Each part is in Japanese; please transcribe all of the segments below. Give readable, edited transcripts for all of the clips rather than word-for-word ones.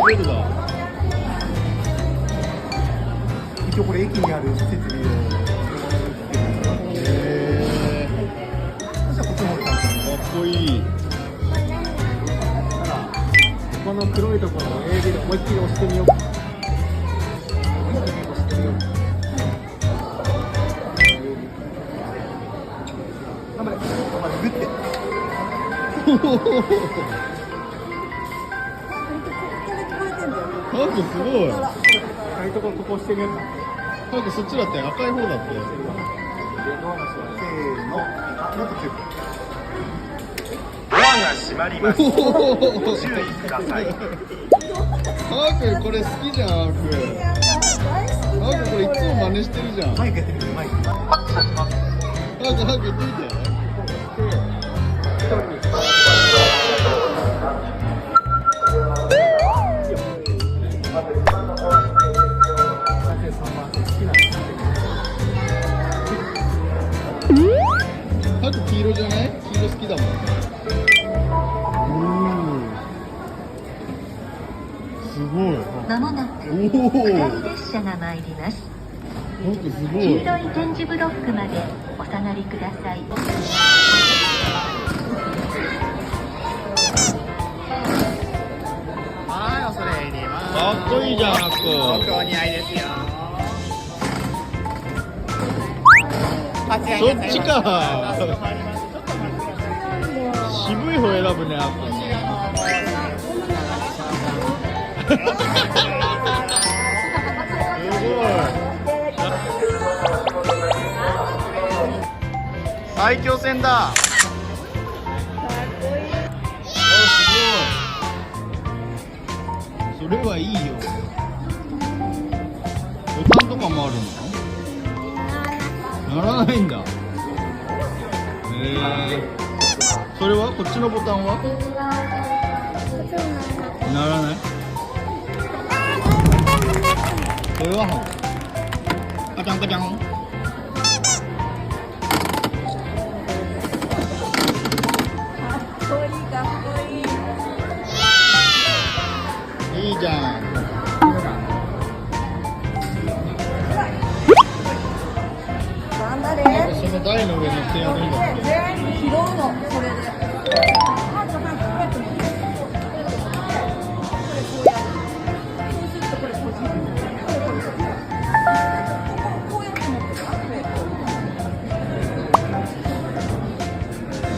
ベルだ。一応これ駅にある設備をそしたらこっちの方にかっこいい。この黒いところを A ビル思いっきり押してみよう。頑張れ。グッて。ハークすごい。赤いところここ押してみよう。ハークそっちだって赤い方だって。せーの。あ、もっと強く。ドアが閉まります。ご注意ください。ハークこれ好きじゃん。ハークこれいつも真似してるじゃん。マイクやってみて、マイク。ハーク言ってみて。ハーク黄色じゃない？黄色好きだもん。すごい。まもなく下り列車が参ります。ハークすごい。黄色い点字ブロックまでお下がりください。はい、恐れ入ります。かっこいいじゃん、ハーク。お似合いですよ。そっちか。渋い方選ぶね、ハークね。すごい。最強戦だ。すごい。それはいいよ。ボタンとかもあるの？ならないんだ。それはこっちのボタンは？ならない。これはカチャンカチャン。いいじゃん。その台の上乗ってやるんだって。拾うの、それで。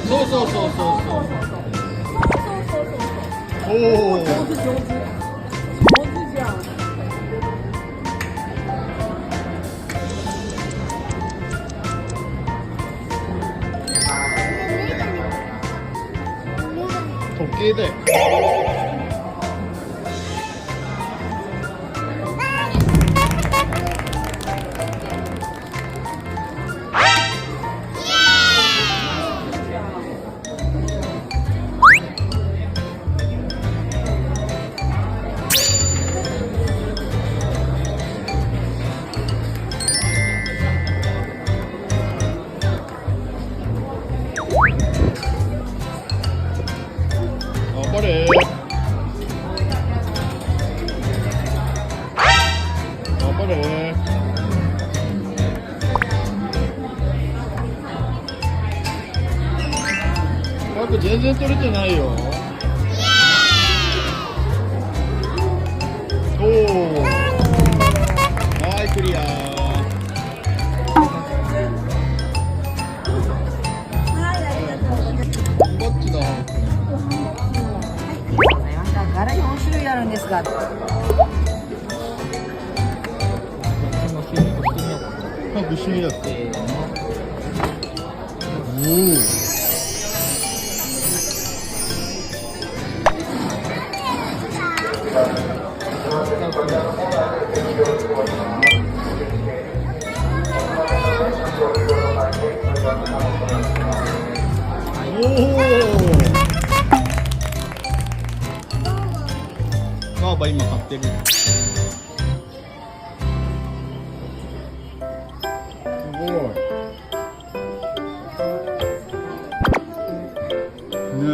そうそうそうそうそう。おお。上手じゃん。時計だよ。頑張れ。頑張れ。マーク全然取れてないよ。おお。はい、クリア。バッチだ。柄4種類あるんですが。ハーク一緒にだって。おお。バーバ今買ってる。すごい。ね。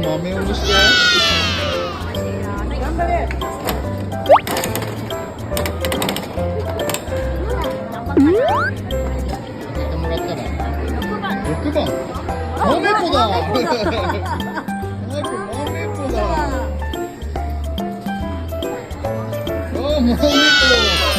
豆をして。頑張れ。やってもらったら。6番。豆子だ。マー君豆子だ。あ、豆子。